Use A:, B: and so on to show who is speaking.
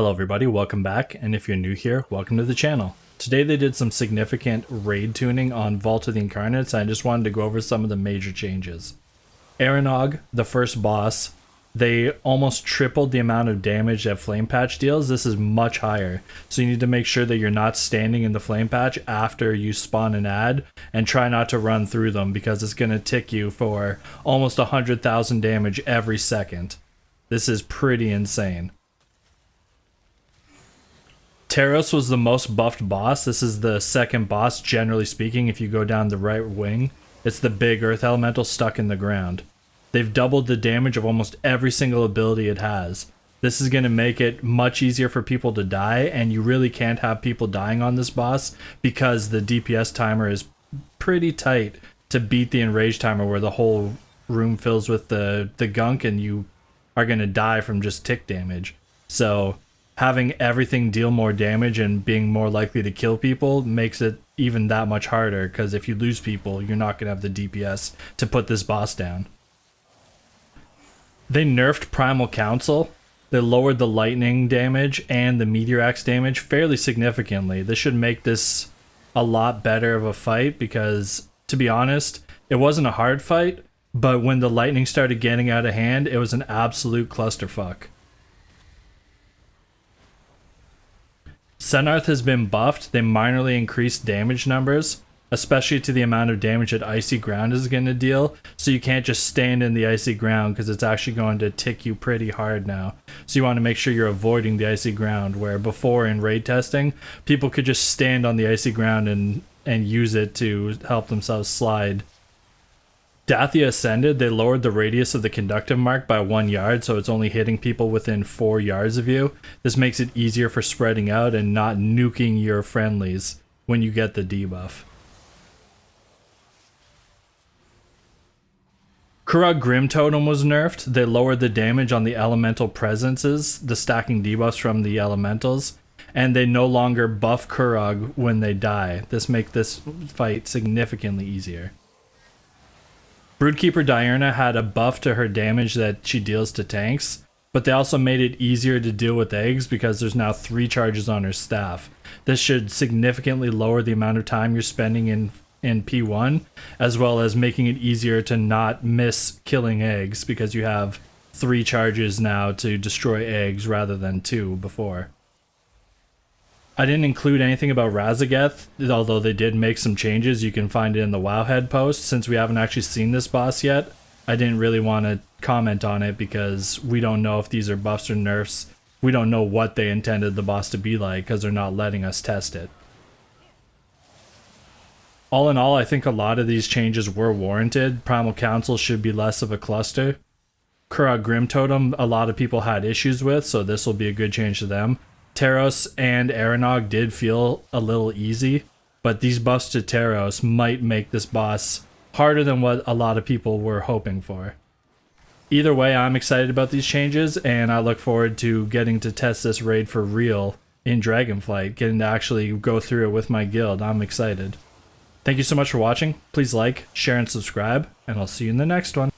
A: Hello everybody, welcome back, and if you're new here, welcome to the channel. Today they did some significant raid tuning on Vault of the Incarnates, and I just wanted to go over some of the major changes. Erinog, the first boss, they almost tripled the amount of damage that Flame Patch deals. This is much higher, so you need to make sure that you're not standing in the Flame Patch after you spawn an ad, and try not to run through them because it's going to tick you for almost 100,000 damage every second. This is pretty insane. Terrace was the most buffed boss. This is the second boss, generally speaking, if you go down the right wing. It's the big earth elemental stuck in the ground. They've doubled the damage of almost every single ability it has. This is going to make it much easier for people to die, and you really can't have people dying on this boss because the DPS timer is pretty tight to beat the enrage timer where the whole room fills with the gunk and you are going to die from just tick damage. So having everything deal more damage and being more likely to kill people makes it even that much harder, because if you lose people, you're not going to have the DPS to put this boss down. They nerfed Primal Counsel. They lowered the lightning damage and the meteor axe damage fairly significantly. This should make this a lot better of a fight because, to be honest, it wasn't a hard fight, but when the lightning started getting out of hand, it was an absolute clusterfuck. Senarth has been buffed. They minorly increased damage numbers, especially to the amount of damage that Icy Ground is going to deal. So you can't just stand in the Icy Ground because it's actually going to tick you pretty hard now. So you want to make sure you're avoiding the Icy Ground, where before in raid testing, people could just stand on the Icy Ground and use it to help themselves slide. Dathy Ascended, they lowered the radius of the conductive mark by 1 yard, so it's only hitting people within 4 yards of you. This makes it easier for spreading out and not nuking your friendlies when you get the debuff. Corrug Grim Totem was nerfed. They lowered the damage on the elemental presences, the stacking debuffs from the elementals, and they no longer buff Corrug when they die. This makes this fight significantly easier. Brewkeeper Diana had a buff to her damage that she deals to tanks, but they also made it easier to deal with eggs because there's now 3 charges on her staff. This should significantly lower the amount of time you're spending in P1, as well as making it easier to not miss killing eggs because you have 3 charges now to destroy eggs rather than 2 before. I didn't include anything about Razigath, although they did make some changes. You can find it in the Wowhead post. Since we haven't actually seen this boss yet, I didn't really want to comment on it because we don't know if these are buffs or nerfs. We don't know what they intended the boss to be like because they're not letting us test it. All in all, I think a lot of these changes were warranted. Primal Counsel should be less of a cluster. Corrug Grim Totem, a lot of people had issues with, so this will be a good change to them. Terrace and Erinog did feel a little easy, but these buffs to Terrace might make this boss harder than what a lot of people were hoping for. Either way, I'm excited about these changes, and I look forward to getting to test this raid for real in Dragonflight, getting to actually go through it with my guild. I'm excited. Thank you so much for watching. Please like, share, and subscribe, and I'll see you in the next one.